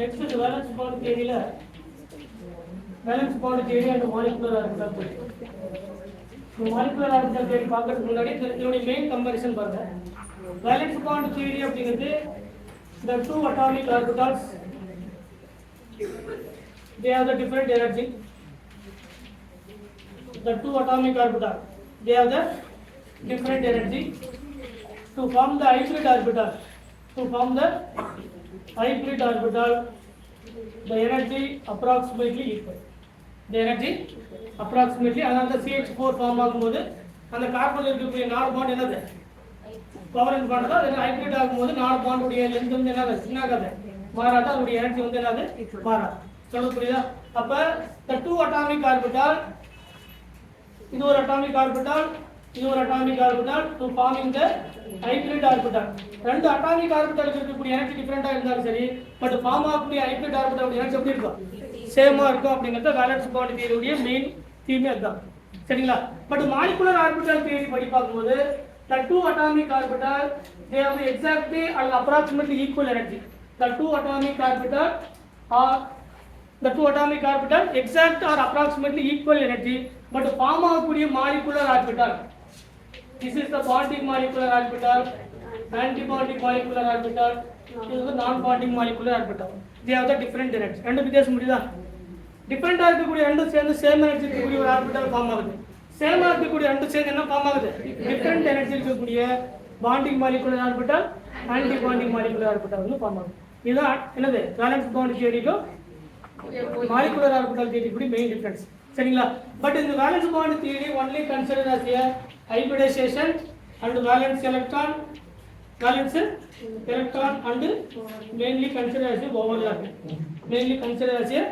Next is valence bond theory. Valence bond theory and molecular orbital theory. Molecular orbital theory பார்க்கிறதுக்கு முன்னாடி இதோட main comparison பாருங்க. Valence bond theory அப்படிங்கிறது the two atomic orbitals they have the different energy. The two atomic orbitals they have the different energy to form the hybrid orbital. To form the hybrid orbital, the energy approximately equal. The energy approximately another CH4 form ஆகும்போது அந்த கார்பன்ல இருக்கக்கூடிய நார் bond என்னது covalent bond தான். அது hybrid ஆகும்போது நார் bond உடைய லெந்த் வந்து என்னது சின்னகாது மாறாது, அதோட எனர்ஜி வந்து என்னது மாறாது. சொல்ல புரியுதா? அப்ப the two atomic orbital, இது ஒரு atomic orbital, இது ஒரு atomic orbital to forming the hybrid orbital. ரெண்டு atomic orbital இருக்கக்கூடிய எனர்ஜி டிஃபரண்டா இருந்தாலும் சரி, பட் ஃபார்ம் ஆகக்கூடிய hybrid orbital உடைய எனர்ஜி எப்படி இருக்கும்? சேமா இருக்கும். அப்படிங்கறது வேலன்ஸ் பாண்ட் தியரி உடைய மெயின் தீமே அதுதான். சரிங்களா? பட் மாலிகுலர் ஆர்பிட்டல் தியரி படி பார்க்கும்போது the two atomic orbital they have exactly and approximately equal energy. The two atomic orbital exact or approximately equal energy, but form ஆகக்கூடிய molecular orbital, this is the bonding molecular orbital, anti-bonding molecular orbital, this is the non-bonding molecular orbital. They have the different energy. ரெண்டு வித்தியாசம் முடியுதா? டிஃபரெண்டா இருக்கக்கூடிய ரெண்டு சேர்ந்து same energy இருக்கக்கூடிய ஒரு orbital form ஆகுது. சேமா இருக்கக்கூடிய ரெண்டு சேர்ந்து என்ன ஃபார்ம் ஆகுது? டிஃபரெண்ட் எனர்ஜி இருக்கக்கூடிய bonding molecular orbital, anti bonding molecular orbital வந்து ஃபார்ம் ஆகுது. இதுதான் என்னது வேலன்ஸ் பாண்ட் தியரிக்கும் மாலிகுலர் ஆர்பிட்டல் தியரிக்கும் மெயின் டிஃபரன்ஸ். சரிங்களா? பட் இந்த valence bond theory only consider as a hybridization and valence electron and mainly considered as a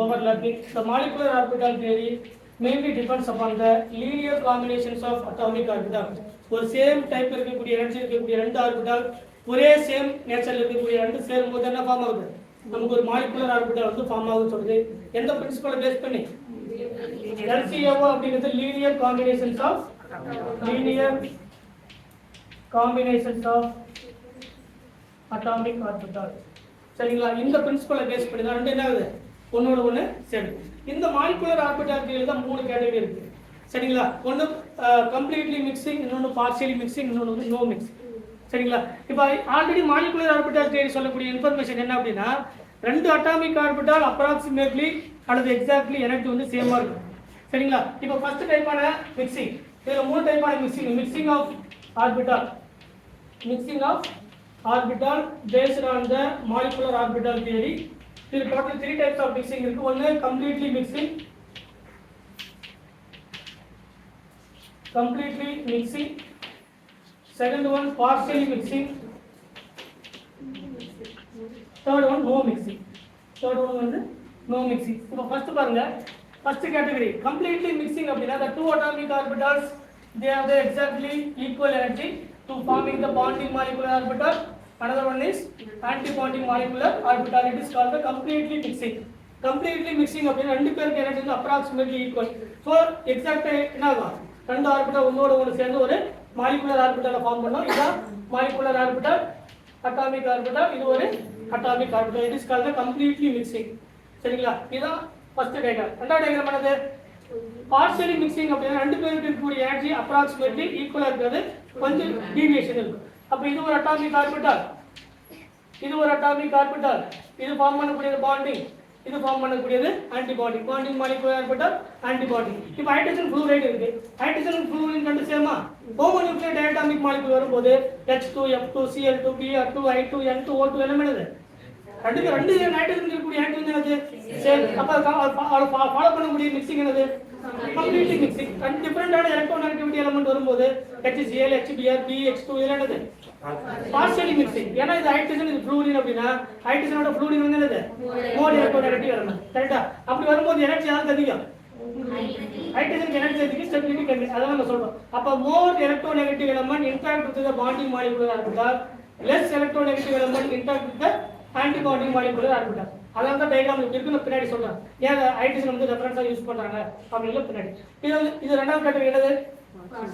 overlapping. The molecular orbital theory mainly depends upon the linear combinations of atomic orbitals. ஒரு same type இருக்கக்கூடிய energy இருக்கக்கூடிய ரெண்டு orbital ஒரே same நேச்சர்ல இருக்கக்கூடிய ரெண்டு சேரும்போது என்ன form ஆகுது? நமக்கு ஒரு மாலிகுலர் ஆர்பிட்டல் வந்து ஃபார்ம் ஆகுதுன்னு சொல்லுது. எந்த பிரின்சிபலை பேஸ் பண்ணி? LCMO அப்படிங்கிறது linear combinations of atomic orbitals. சரிங்களா? இந்த பிரின்சிபலை பேஸ் பண்ணி தான் ரெண்டு என்ன ஆகுது? ஒன்னோட ஒன்று சேரும். இந்த மாலிகுலர் ஆர்பிட்டல் தியரியில தான் மூணு கேட்டகரி இருக்கு. சரிங்களா? ஒன்று கம்ப்ளீட்லி மிக்சிங், இன்னொன்று பார்ஷியலி மிக்சிங், இன்னொன்று வந்து நோ மிக்சிங். சரிங்களா? இப்போ ஆல்ரெடி மாலிகுலர் ஆர்பிட்டல் தியரி சொல்லக்கூடிய இன்ஃபர்மேஷன் என்ன அப்படின்னா, ரெண்டு அட்டாமிக் ஆர்பிட்டல் அப்ராக்சிமேட்லி அல்லது எக்ஸாக்ட்லி எனர்ஜி வந்து சேமா இருக்கும். சரிங்களா? இப்போ ஃபர்ஸ்ட் டைப்பான மிக்சிங், இதுல மூணு டைப்பான mixing of orbital based on the molecular orbital theory. There are total 3 types of mixing. One is completely mixing, second one partially mixing, third one no mixing. So first பாருங்க, first category completely mixing அப்படினா the two atomic orbitals they have the exactly equal energy to forming the bonding molecular orbital. Another one is anti-bonding molecular orbital. It is called the completely mixing அப்படினா ரெண்டு பேருக்கு energy வந்து approximately equal. So exact என்ன ஆகும்? ரெண்டு orbital ஒண்ணோட ஒண்ணு சேர்ந்து ஒரு மாலிகுலர் ஆர்பிட்டலை ஃபார்ம் பண்ணோம். இதுதான் மாலிகுலர் ஆர்பிட்டல், அட்டாமிக் ஆர்பிட்டல், இது ஒரு atomic orbital. It is called the completely mixing. சரிங்களா? இதுதான் ஃபர்ஸ்ட் டயக்ராம். ரெண்டாவது டயக்ராம் என்னது? பார்ஷியலி மிக்சிங் அப்படினா ரெண்டு பேருக்கு இருக்கக்கூடிய எனர்ஜி அப்ராக்சிமேட்லி ஈக்குவலா இருக்குது, கொஞ்சம் டீவியேஷன் இருக்கும். அப்ப இது ஒரு அட்டாமிக் ஆர்பிட்டல், இது ஃபார்ம் பண்ணக்கூடியது பாண்டிங், இது ஃபார்ம் பண்ணக்கூடியது anti bonding. Bonding molecular orbital, anti bonding. இப்போ ஹைட்ரஜன் ஃப்ளூரைடு இருக்கு. ஹைட்ரஜன் ஃப்ளூரைடு ரெண்டு சேமா ஹோமோநியூக்ளியர் டைஅட்டாமிக் மாலிகுல் வரும்போது H2 F2 Cl2 Br2 I2 N2 O2 எல்லாம் என்னது? ரெண்டு நைட்ரஜன் இருக்கக்கூடிய எனர்ஜி வந்து என்னது? சேம். அப்ப ஃபாலோ பண்ண முடிய மிக்சிங் என்னது? Completely mixing. ரெண்டு டிஃபரண்டான எலக்ட்ரோநெகட்டிவிட்டி எலிமெண்ட் வரும்போது HCl HBr BH2 இதெல்லாம் என்னது? Partially mixing. ஏன்னா இது ஹைட்ரஜன், இது ஃப்ளூரின் அப்படினா ஹைட்ரஜனோட ஃப்ளூரின் வந்து என்னது? மோர் எலக்ட்ரோநெகட்டிவ் எலிமெண்ட். கரெக்ட்டா? அப்படி வரும்போது எனர்ஜி யாருக்கு அதிகம்? ஹைட்ரஜன் எனர்ஜி அதிகம், ஸ்டெபிலிட்டி கம்மி. அதான் நம்ம சொல்றோம். அப்ப more electronegative element interact with the bonding molecular orbital, less electronegative element interact with the anti bonding molecular orbital. அதான் தான் டயகிராம் இப்படி இருக்குன்னு பின்னாடி சொல்றேன். ஏன் ஹைட்ரஜன் வந்து ரெஃபரன்ஸா யூஸ் பண்றாங்க அப்படிங்கல பின்னாடி. இது ரெண்டாவது கேட்டகரி என்னது?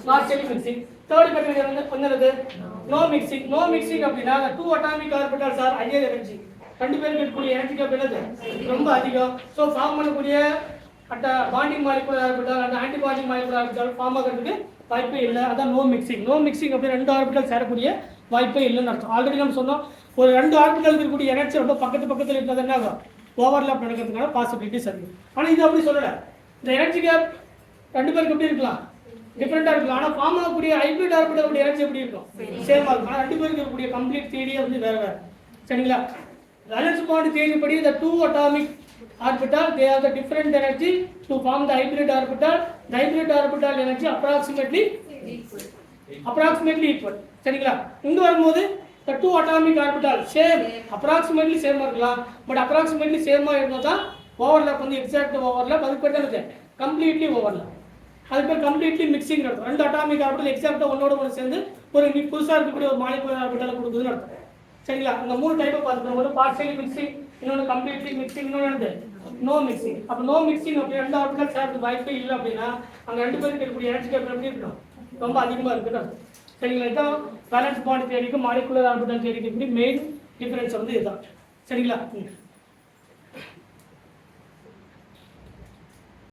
partially mixing. Third category என்னது no mixing. No mixing அப்படினா two atomic orbitals are higher energy. ரெண்டு பேருக்கு இருக்கக்கூடிய எனர்ஜி கேப் என்னது ரொம்ப அதிகம். சோ ஃபார்ம் பண்ணக்கூடிய அட்ட bonding molecular orbital and anti bonding molecular orbital form ஆகிறதுக்கு வாய்ப்பே இல்லை. அதான் நோ மிக்சிங். நோ மிக்சிங் அப்படி ரெண்டு ஆர்பிட்டால் சேரக்கூடிய வாய்ப்பே இல்லைன்னு அர்த்தம். ஆல்ரெடி நம்ம சொன்னோம் ஒரு ரெண்டு ஆர்பிட்டால் இருக்கக்கூடிய எனர்ஜி ரொம்ப பக்கத்தில் இருக்கிறது என்ன ஆகும் ஓவர்லாப் நடக்கிறதுக்கான பாசிபிலிட்டிஸ் அதிகம். ஆனால் இது அப்படி சொல்லலை. இந்த எனர்ஜி கேப் ரெண்டு பேருக்கு எப்படி இருக்கலாம் டிஃப்ரெண்டாக இருக்கலாம். ஆனால் ஃபார்ம் ஆகக்கூடிய ஹைபிரிட் ஆர்பிட்டாலுடைய எனர்ஜி எப்படி இருக்கும் சேமாக இருக்கும். ஆனால் ரெண்டு பேருக்கு இருக்கக்கூடிய கம்ப்ளீட் தியரி வந்து வேறு வேறு. சரிங்களா? வேலன்ஸ் பாண்ட் தியரி படி the two atomic orbital they have the different energy to form the hybrid orbital. The hybrid orbital energy approximately equal. சரிங்களா? இங்க வரும்போது the two atomic orbital same approximately same இருக்கலாம். But approximately same இருந்தா தான் overlap வந்து exact overlap. அதுக்கு பேர் என்னது கம்ப்ளீட்லி ஓவர்லாப். அதுக்கு பேர் கம்ப்ளீட்லி மிக்சிங் நடக்கும். ரெண்டு அட்டாமிக் ஆர்பிட்டல் எக்ஸாக்டா ஒன்னோட ஒன்று சேர்ந்து ஒரு புதுசாக இருக்கக்கூடிய ஒரு மாலிகுலர் ஆர்பிட்டல் கொடுக்குதுன்னு அர்த்தம். சரிங்களா? அந்த மூணு டைப்பை பார்த்துக்கணும். ஒரு பார்ஷியலி மிக்சிங், இன்னொன்று கம்ப்ளீட்லி மிக்சிங், இன்னொன்று நோ மிக்சிங். அப்போ நோ மிக்சிங் அப்படி ரெண்டு ஆர்பிட்டல் சேர்த்து வாய்ப்பே இல்லை அப்படின்னா அங்கே ரெண்டு பேருக்கு இருக்கக்கூடிய எனர்ஜி கேப் எப்படி இருக்கணும் ரொம்ப அதிகமாக இருக்குது. சரிங்களா? இதுதான் வேலன்ஸ் பாண்ட் தியரிக்கும் மாலிகுலர் ஆர்பிட்டல் தியரிக்கும் மெயின் டிஃபரன்ஸ் வந்து இதுதான். சரிங்களா?